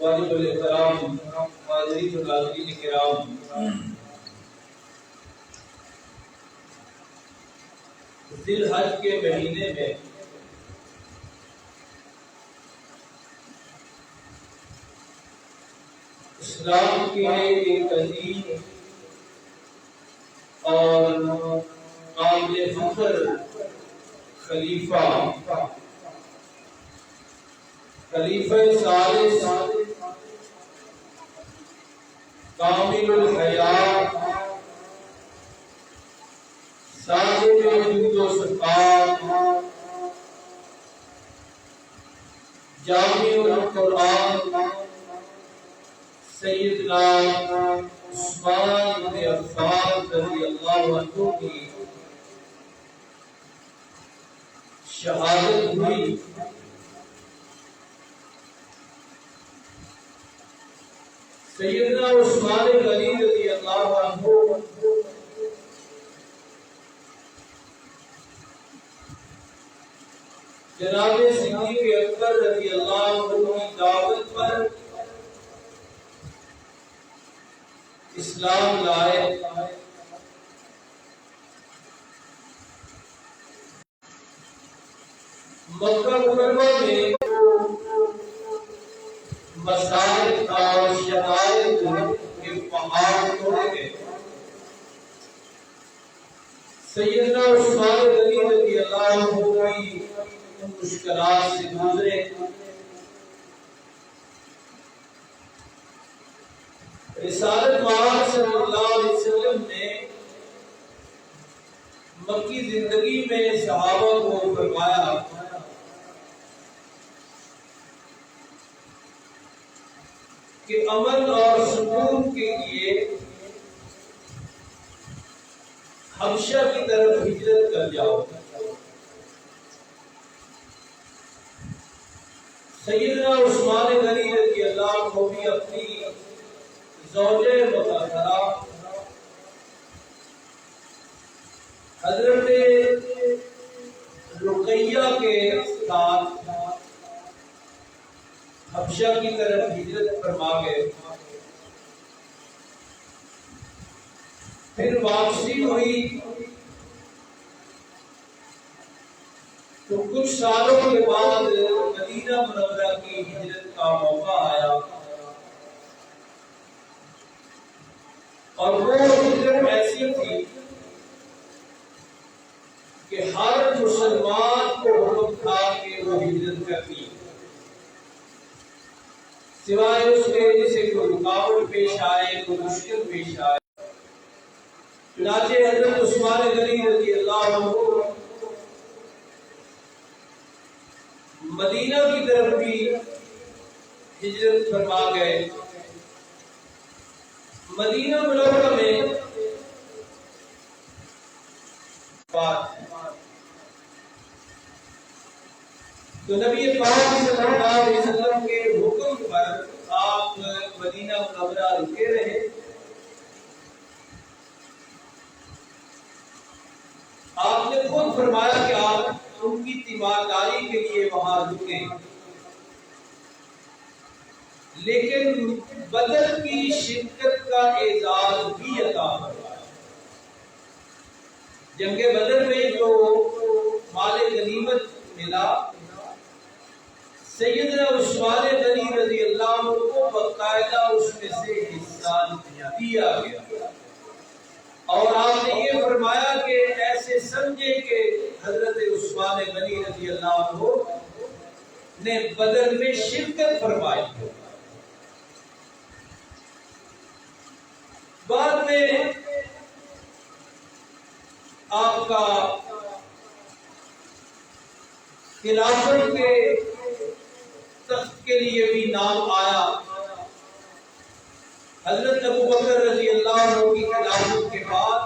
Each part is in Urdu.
واجب الاحترام حاضرین و ناظرین کرام، ذی الحج کے مہینے میں اسلام کے ایک عظیم اور قابل فخر خلیفہ ثالث کامل الحیات صاحب جود و شفاعت جامع القرآن سیدنا عثمان بن عفان رضی اللہ عنہ کی شہادت ہوئی۔ سیدنا عثمان غنی رضی اللہ عنہ جناب صدیق اکبر رضی اللہ عنہ کی دعوت پر اسلام لائے۔ مکہ مکرمہ میں مسائل اور شرائط کے پہاڑ توڑے گئے۔ سیدنا عثمان غنی رضی اللہ عنہ کی مشکلات سے گزرے۔ رسالت مآب صلی اللہ علیہ وسلم نے مکی زندگی میں صحابہ کو فرمایا کہ امن اور سکون کے لیے حبشہ کی طرف ہجرت کر جاؤ۔ سیدنا عثمان غنی رضی اللہ عنہ بھی اپنی زوجہ مطہرہ حضرت رقیہ کے ساتھ حبشہ کی طرف ہجرت فرما گئے۔ پھر واپسی ہوئی تو کچھ سالوں کے بعد مدینہ منورہ کی ہجرت کا موقع آیا، اور وہ ہجرت ایسی تھی کہ ہر مسلمان کو حکم تھا کہ وہ ہجرت کرنی، سوائے اس کے جسے کوئی رکاوٹ پیش آئے، کوئی مشکل پیش آئے۔ چنانچہ حضرت عثمان غنی رضی اللہ عنہ مدینہ کی طرف بھی ہجرت فرما گئے۔ مدینہ منورہ میں تو نبی پاک صلی اللہ علیہ وسلم کے حکم پر آپ مدینہ منورہ رکے رہے۔ آپ نے خود فرمایا کہ آپ ان کی تیمارداری کے لیے وہاں رکیں، لیکن بدر کی شدت کا اعزاز بھی عطا فرمایا۔ جنگ بدر میں جو مال غنیمت ملا، سیدنا عثمان غنی رضی اللہ عنہ کو باقاعدہ اس میں سے حصہ دیا گیا، اور آپ نے یہ فرمایا کہ ایسے سمجھے کہ حضرت عثمان غنی رضی اللہ عنہ نے بدر میں شرکت فرمائی۔ بعد میں آپ کا خلافت کے تخت کے لیے بھی نام آیا۔ حضرت ابوبکر رضی اللہ عنہ کی خلافت کے بعد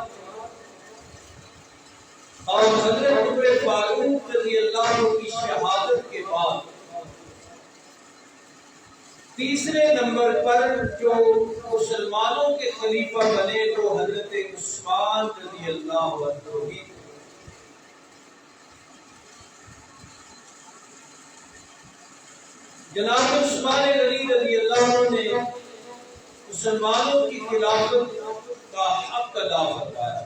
اور حضرت عمر فاروق رضی اللہ عنہ کی شہادت کے بعد تیسرے نمبر پر جو مسلمانوں کے خلیفہ بنے وہ حضرت عثمان رضی اللہ عنہ ہی تھے۔ جناب عثمان غنی رضی اللہ مسلمانوں کی خلافت کا حق ادا فرمایا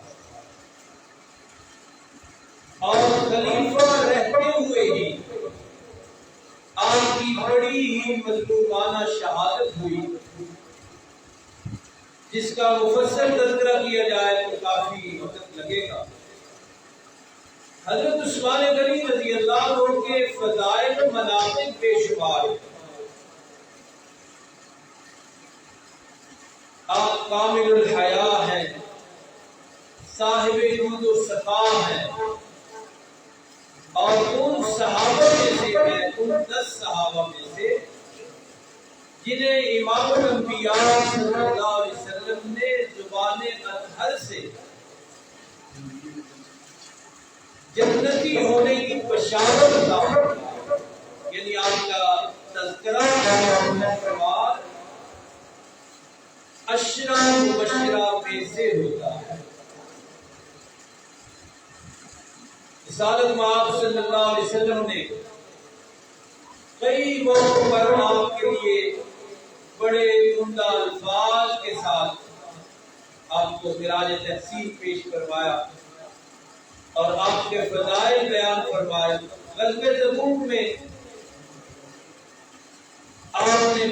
اور خلیفہ رہتے ہوئے ہی آپ کی بڑی ہی مظلومانہ شہادت ہوئی، جس کا مفصل تذکرہ کیا جائے تو کافی وقت لگے گا۔ حضرت عثمان غنی رضی اللہ عنہ کے فضائل و مناقب بے شمار، آپ کامل الحیا ہیں، صاحب جود و صفا ہیں، اور ان صحابہ میں سے ہیں، ان 10 صحابہ میں سے جنہیں امام الانبیاء صلی اللہ علیہ وسلم نے زبان اطہر سے جنتی ہونے کی بشارت عطا، یعنی آپ کا تذکرہ عشرہ مبشرہ میں سے ہوتا ہے۔ رسالت مآب صلی اللہ علیہ وسلم نے کئی موقعوں پر آپ کے لیے بڑے عمدہ الفاظ کے ساتھ آپ کو خراج تحسین پیش کروایا اور آپ کے فضائل بیان فرمائے۔ غزوہ تبوک میں آپ نے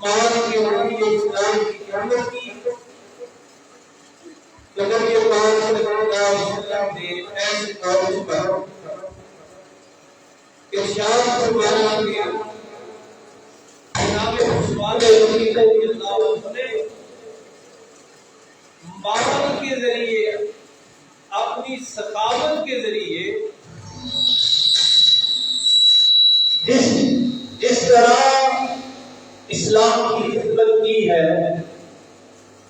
مال کے وسیلے اسلام کی قیادت کی، نبی پاک صلی اللہ علیہ وسلم نے ایسے موقع پر ارشاد فرمایا کہ جناب عثمان غنی رضی اللہ عنہ نے مال کے ذریعے، اپنی ثقافت کے ذریعے جس طرح اسلام کی خدمت کی ہے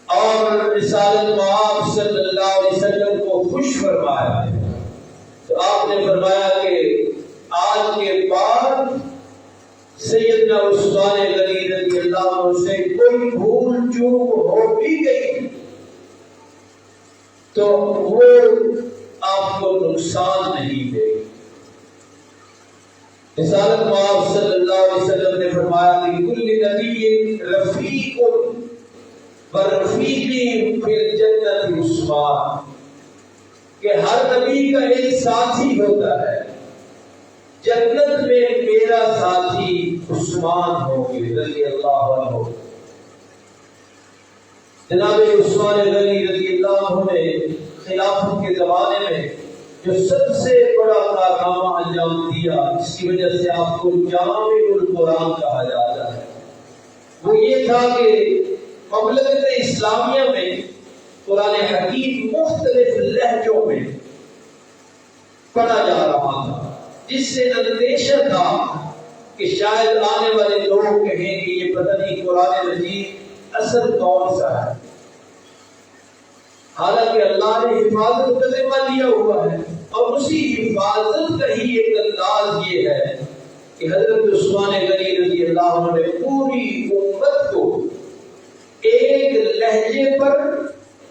اور رسالت مآب صلی اللہ علیہ وسلم کو خوش فرمایا ہے، تو آپ نے فرمایا کہ آج کے بعد سیدنا عثمان غنی رضی اللہ عنہ سے کوئی بھول چوک ہو بھی گئی تو وہ آپ کو نقصان نہیں دے گی۔ رسالت مآب صلی اللہ علیہ وسلم نے فرمایا کہ کل نبی رفیق ورفیقی فی الجنت عثمان، کہ ہر نبی کا ایک ساتھی ہوتا ہے، جنت میں میرا ساتھی عثمان ہوگی رضی اللہ عنہ۔ جناب عثمان غنی رضی اللہ عنہ نے خلافت کے زمانے میں جو سب سے بڑا کارنامہ انجام دیا، اس کی وجہ سے آپ کو جامع القرآن کہا جاتا ہے، وہ یہ تھا کہ مملکت اسلامیہ میں قرآن حکیم مختلف لہجوں میں پڑھا جا رہا تھا، جس سے اندیشہ تھا کہ شاید آنے والے لوگ کہیں کہ یہ پتہ نہیں قرآن مجید اصل کون سا ہے، حالانکہ اللہ نے حفاظت کا ذمہ لیا ہوا ہے، اور اسی حفاظت کا ہی ایک انداز یہ ہے کہ حضرت عثمان غنی رضی اللہ عنہ نے پوری امت کو ایک لہجے پر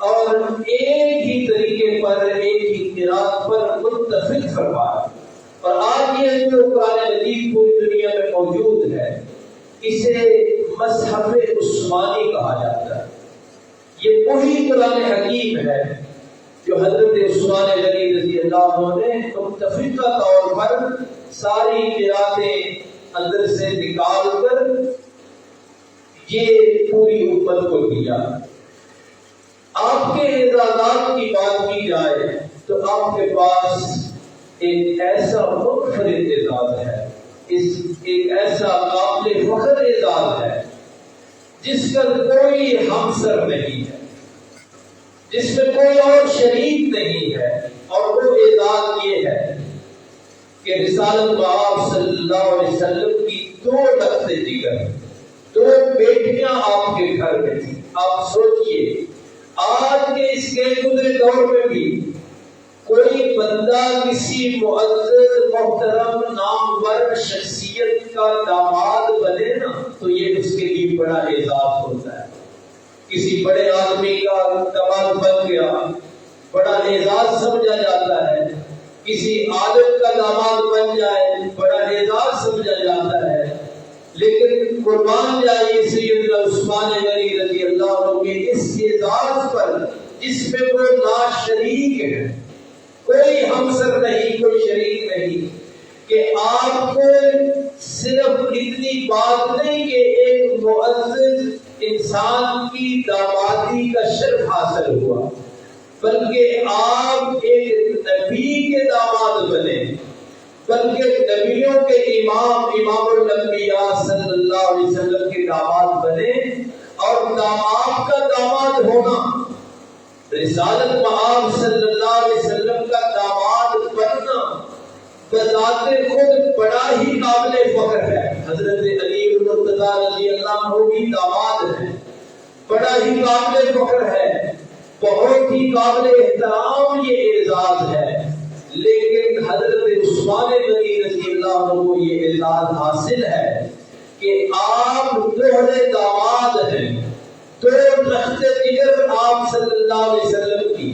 اور ایک ہی طریقے پر، ایک ہی قرات پر متفق فرمایا۔ اور آج یہ جو قرآن مجید پوری دنیا میں موجود ہے، اسے مصحف عثمانی کہا جاتا ہے۔ یہ وہی قرآن حکیم ہے جو حضرت عثمان غنی رضی اللہ عنہ نے متفقہ طور پر ساری قراتیں اندر سے نکال کر یہ پوری امت کو دیا۔ آپ کے اعزازات کی بات کی جائے تو آپ کے پاس ایک ایسا منفرد اعزاز ہے، ایک ایسا قابل فخر اعزاز ہے جس کا کوئی ہمسر نہیں ہے، جس میں کوئی اور شریک نہیں ہے، اور وہ اعزاز یہ ہے کہ رسالت مآب صلی اللہ علیہ وسلم کی 2 لخت جگر، 2 بیٹیاں آپ کے گھر میں تھیں۔ آپ سوچئے آج کے اس کے گزرے دور میں بھی کوئی بندہ کسی معزز محترم نامور شخصیت کا داماد بنے نا تو یہ اس کے لیے بڑا اعزاز ہوتا ہے۔ کسی بڑے آدمی کا داماد بن گیا بڑا اعزاز سمجھا جاتا ہے، کسی عالم کا داماد بن جائے بڑا اعزاز سمجھا جاتا ہے، لیکن قربان جائیے سیدنا عثمان غنی رضی اللہ عنہ کے اس اعزاز پر جس میں وہ لا شریک ہے، کوئی ہمسر نہیں، کوئی شریک نہیں، کہ آپ کو صرف اتنی بات نہیں کہ ایک معزز انسان کی دامادی کا شرف حاصل ہوا، بلکہ آپ ایک نبی کے داماد بنے، بلکہ نبیوں کے امام الانبیاء صلی اللہ علیہ وسلم کے داماد بنے، اور آپ کا داماد ہونا، رسالت مآب صلی اللہ علیہ وسلم کا داماد بننا بذات خود بڑا ہی قابل فخر ہے۔ حضرت علی المرتضیٰ رضی اللہ عنہ بھی داماد ہیں، بڑا ہی قابل فخر ہے، بہت ہی قابل احترام یہ اعزاز ہے، لیکن حضرت عثمان غنی رضی اللہ عنہ کو یہ اعزاز حاصل ہے کہ آپ دوہرے داماد ہیں، دو رخت جگر آپ صلی اللہ علیہ وسلم کی،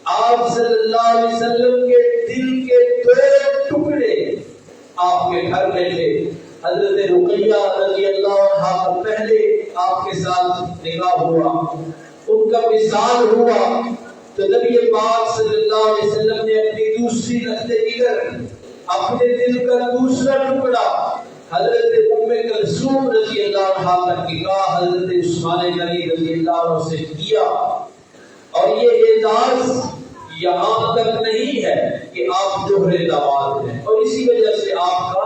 آپ صلی اللہ علیہ وسلم کے دل کے دو ٹکڑے آپ کے گھر میں تھے۔ حضرت رقیہ رضی اللہ عنہ کا پہلے آپ کے ساتھ نکاح ہوا، ان کا وصال ہوا، تو نبی پاک صلی اللہ علیہ وسلم نے اپنی دوسری رخت جگر، اپنے دل کا دوسرا ٹکڑا حضرت ام کلثوم رضی اللہ عنہ کا نکاح حضرت عثمان غنی رضی اللہ عنہ سے کیا، اور یہ اعزاز یہاں تک نہیں ہے کہ آپ دوہرے داماد ہیں، اور اسی وجہ سے آپ کا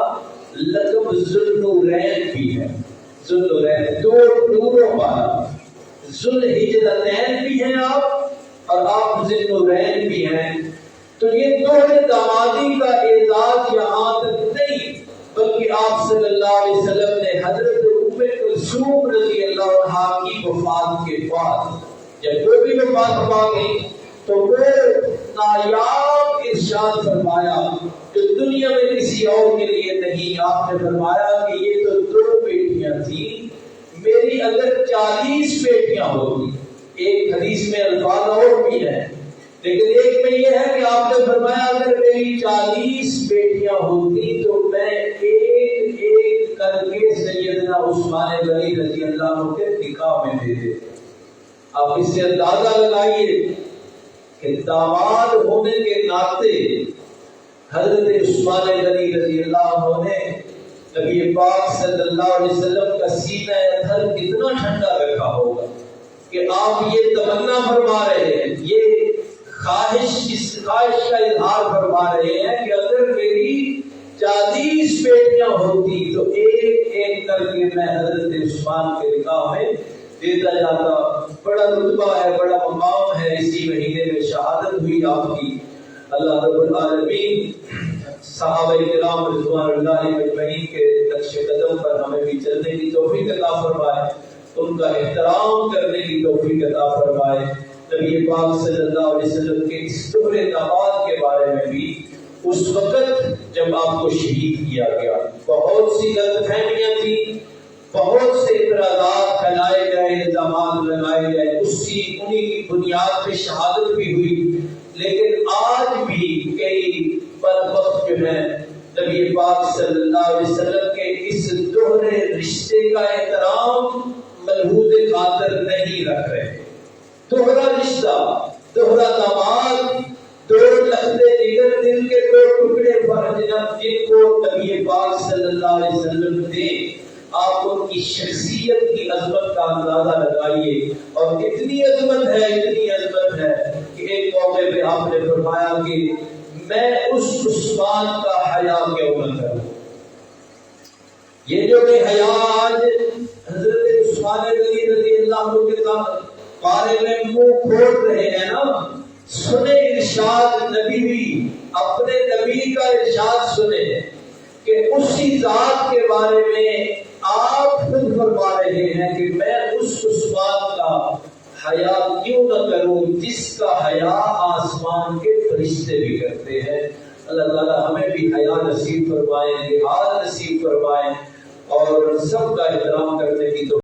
لقب ذوالنورین بھی ہے۔ ذوالنورین، دو نوروں والا، ذوالحجرتین بھی ہیں آپ، اور آپ ذوالنورین بھی ہیں۔ تو یہ دوہرے دامادی کا اعزاز یہاں تک نہیں، بلکہ آپ صلی اللہ علیہ وسلم نے حضرت ام کلثوم رضی اللہ عنہ کی وفات کے بعد، جب وہ بھی وفات پا گئی، تو وہ نایاب ارشاد فرمایا جو دنیا میں کسی اور کے لیے نہیں۔ آپ نے فرمایا کہ یہ تو دو بیٹیاں تھیں، میری اگر 40 بیٹیاں ہوتی، ایک حدیث میں الفاظ اور بھی ہیں، لیکن ایک میں یہ ہے کہ آپ نے فرمایا اگر میری 40 بیٹیاں ہوتی تو میں ایک ایک کر کے سیدنا عثمان غنی رضی اللہ عنہ کے نکاح میں دے دیتے۔ آپ اس سے اندازہ لگائیے کہ داماد ہونے کے ناطے حضرت عثمان غنی رضی اللہ عنہ نے نبی پاک صلی اللہ علیہ وسلم کا سینہ اطہر کتنا ٹھنڈا رکھا ہوگا کہ آپ یہ تمنا فرما رہے ہیں، یہ اس خواہش کا اظہار فرما رہے ہیں کہ اگر میری 40 بیٹیاں ہوتی تو ایک ایک کر کے میں حضرت عثمان کے نکاح میں دیتا جاتا۔ بڑا رتبہ ہے، بڑا مقام ہے، اسی مہینے میں شہادت ہوئی آپ کی۔ اللہ رب العالمین صحابہ کرام رضوان اللہ اجمعین کے نقش قدم پر ہمیں بھی چلنے کی توفیق عطا فرمائے، ان کا احترام کرنے کی توفیق عطا فرمائے۔ نبی پاک صلی اللہ علیہ وسلم کے اس دوہرے داماد کے بارے میں بھی اس وقت جب آپ کو شہید کیا گیا بہت سی غلط فہمیاں تھیں، بہت سے اعتراضات پھیلائے گئے، الزامات لگائے گئے، انہی کی بنیاد پہ شہادت بھی ہوئی، لیکن آج بھی کئی بدبخت جو ہیں نبی پاک صلی اللہ علیہ وسلم کے اس دوہرے رشتے کا احترام ملحوظ خاطر نہیں رکھ رہے۔ دوہرا رشتہ، دوہرا داماد، دو لختے جگر، دل کے دو ٹکڑے جن کو نبی پاک صلی اللہ علیہ وسلم نے، آپ ان کی شخصیت کی عظمت کا اندازہ لگائیے، اور اتنی عظمت ہے کہ ایک موقع پہ آپ نے فرمایا کہ میں اس عثمان کا حیا کیوں نہ کروں۔ یہ جو بے حیا آج حضرت عثمان غنی رضی اللہ عنہ کے بارے میں منہ کھول رہے ہیں نا، سنے ارشاد نبی بھی، اپنے نبی کا ارشاد سنے کہ اسی ذات کے بارے میں آپ خود فرما رہے ہیں کہ میں اس عثمان کا حیا کیوں نہ کروں جس کا حیا آسمان کے فرشتے بھی کرتے ہیں۔ اللہ تعالیٰ ہمیں بھی حیا نصیب فرمائیں، لحاظ نصیب فرمائیں، اور سب کا احترام کرنے کی تو